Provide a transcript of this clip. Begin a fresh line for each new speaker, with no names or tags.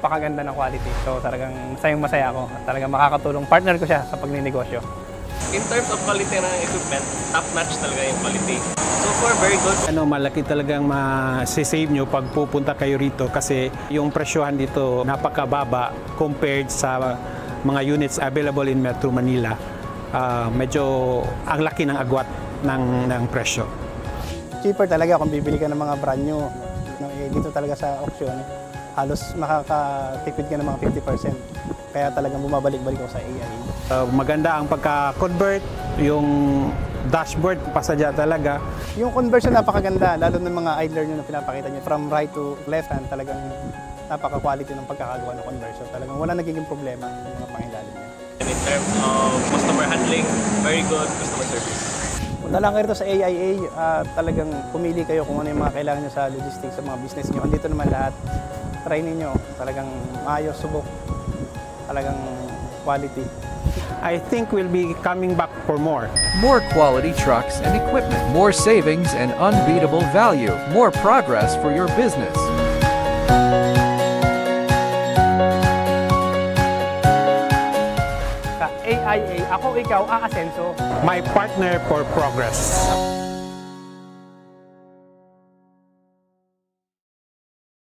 napakaganda ng quality. So talagang masaya ako. Talagang makakatulong partner ko siya sa pagninegosyo.
In terms of quality ng equipment, top-notch talaga yung quality. So far, very good.
Malaki talagang ma-save nyo pag pupunta kayo rito kasi yung presyohan dito napakababa compared sa mga units available in Metro Manila. Medyo ang laki ng agwat ng presyo.
Cheaper talaga kung bibili ka ng mga brand new. Dito talaga sa auction, halos makakatipid ka ng mga 50%. Kaya talagang bumabalik-balik ako sa AIA.
Maganda ang pagka-convert, yung dashboard, pasadya talaga.
Yung conversion napakaganda, lalo ng mga idler nyo na pinapakita nyo. From right to left hand, talagang napaka-quality ng pagkakagawa ng conversion. Talagang wala nagiging problema yung mga pangilalim niya.
And in terms of customer handling, very good customer service.
Punta lang kayo sa AIA, talagang pumili kayo kung ano yung mga kailangan nyo sa logistics, sa mga business nyo. Andito naman lahat, try ninyo, talagang maayos, subok, talagang quality.
I think we'll be coming back for more.
More quality trucks and equipment, more savings and unbeatable value, more progress for your business.
Sa AIA, ako ikaw, aasenso.
My partner for progress.